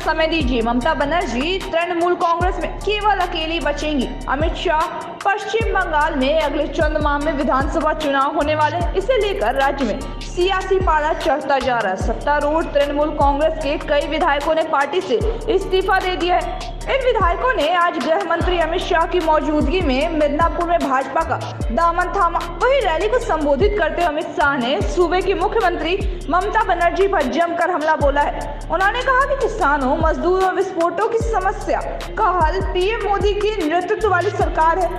समय दीजिए, ममता बनर्जी तृणमूल कांग्रेस में केवल अकेली बचेंगी। अमित शाह, पश्चिम बंगाल में अगले चंद माह में विधानसभा चुनाव होने वाले, इसे लेकर राज्य में सियासी पारा चढ़ता जा रहा है। सत्तारूढ़ तृणमूल कांग्रेस के कई विधायकों ने पार्टी से इस्तीफा दे दिया है। इन विधायकों ने आज गृह मंत्री अमित शाह की मौजूदगी में मिदनापुर में भाजपा का दामन थामा। वहीं रैली को संबोधित करते हुए अमित शाह ने सूबे की मुख्यमंत्री ममता बनर्जी पर जमकर हमला बोला है। उन्होंने कहा कि किसानों, मजदूरों और विस्फोटों की समस्या का हल पीएम मोदी की नेतृत्व वाली सरकार है।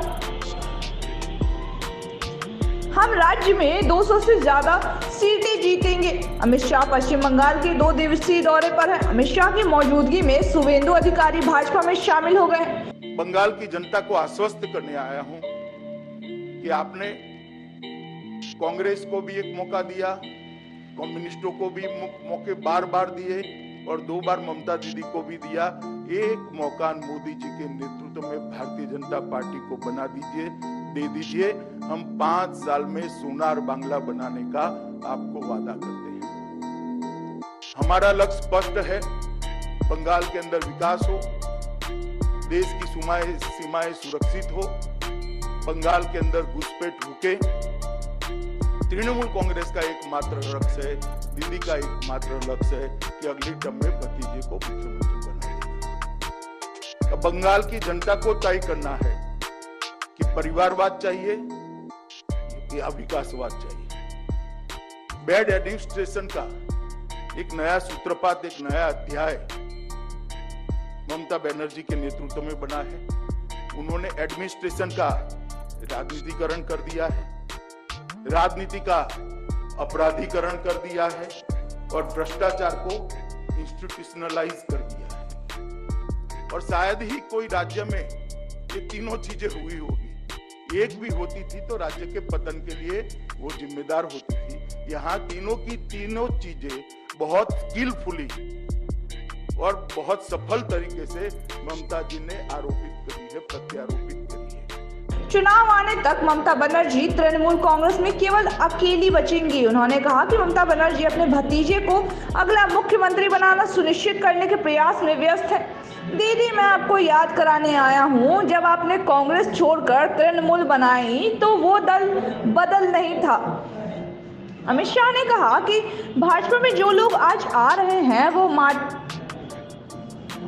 हम राज्य में 200 से ज्यादा सीटें जीतेंगे। अमित शाह पश्चिम बंगाल के 2 दिवसीय दौरे पर हैं। अमित शाह की मौजूदगी में शुभेंदु अधिकारी भाजपा में शामिल हो गए। बंगाल की जनता को आश्वस्त करने आया हूं कि आपने कांग्रेस को भी एक मौका दिया, कम्युनिस्टों को भी मौके बार बार दिए और 2 बार ममता दीदी को भी दिया। एक मौका मोदी जी के नेतृत्व में भारतीय जनता पार्टी को बना दीजिए, दे दीजिए। हम 5 साल में सोनार बांग्ला बनाने का आपको वादा करते हैं। हमारा लक्ष्य स्पष्ट है, बंगाल के अंदर विकास हो, देश की सीमाएं सुरक्षित हो, बंगाल के अंदर घुसपैठ रुके। तृणमूल कांग्रेस का एकमात्र लक्ष्य है, दीदी का एकमात्र लक्ष्य है कि अगली टर्म में भतीजे को मुख्यमंत्री बना देगा। अब बंगाल की जनता को तय करना है कि परिवारवाद चाहिए या विकासवाद चाहिए। बैड एडमिनिस्ट्रेशन का एक नया सूत्रपात, एक नया अध्याय ममता बनर्जी के नेतृत्व में बना है। उन्होंने एडमिनिस्ट्रेशन का राजनीतिकरण कर दिया है, राजनीति का अपराधीकरण कर दिया है और भ्रष्टाचार को इंस्टीट्यूशनलाइज कर दिया है। और शायद ही कोई राज्य में ये तीनों चीजें हुई होगी। एक भी होती थी तो राज्य के पतन के लिए वो जिम्मेदार होती थी। यहाँ तीनों की तीनों चीजें बहुत स्किलफुली और बहुत सफल तरीके से ममता जी ने आरोपित करी है, प्रत्यारोपित करी है। चुनाव आने तक ममता बनर्जी तृणमूल कांग्रेस में केवल अकेली बचेंगी। उन्होंने कहा कि ममता बनर्जी अपने भतीजे को अगला मुख्यमंत्री बनाना सुनिश्चित करने के प्रयास में व्यस्त है। दीदी, मैं आपको याद कराने आया हूं, जब आपने कांग्रेस छोड़कर तृणमूल बनाई तो वो दल बदल नहीं था। अमित शाह ने कहा कि भाजपा में जो लोग आज आ रहे हैं वो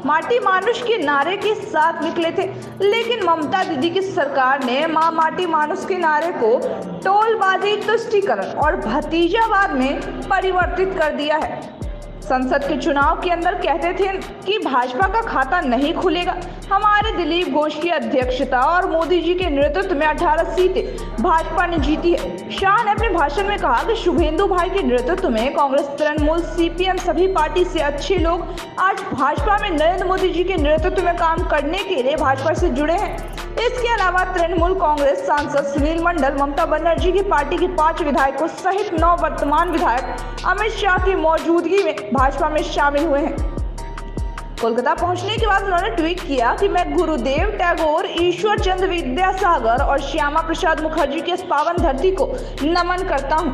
माटी मानुष के नारे के साथ निकले थे, लेकिन ममता दीदी की सरकार ने मां माटी मानुष के नारे को टोलबाजी, तुष्टीकरण और भतीजावाद में परिवर्तित कर दिया है। संसद के चुनाव के अंदर कहते थे कि भाजपा का खाता नहीं खुलेगा। हमारे दिलीप घोष की अध्यक्षता और मोदी जी के नेतृत्व में 18 सीटें भाजपा ने जीती है। शाह ने अपने भाषण में कहा कि शुभेंदु भाई के नेतृत्व में कांग्रेस, तृणमूल, सीपीएम सभी पार्टी से अच्छे लोग आज भाजपा में नरेंद्र मोदी जी के नेतृत्व में काम करने के लिए भाजपा से जुड़े हैं। इसके अलावा तृणमूल कांग्रेस सांसद सुनील मंडल, ममता बनर्जी की पार्टी के 5 विधायकों सहित 9 वर्तमान विधायक अमित शाह की मौजूदगी में भाजपा में शामिल हुए हैं। कोलकाता पहुंचने के बाद उन्होंने ट्वीट किया कि मैं गुरुदेव टैगोर, ईश्वर चंद्र विद्यासागर और श्यामा प्रसाद मुखर्जी की इस पावन धरती को नमन करता हूं।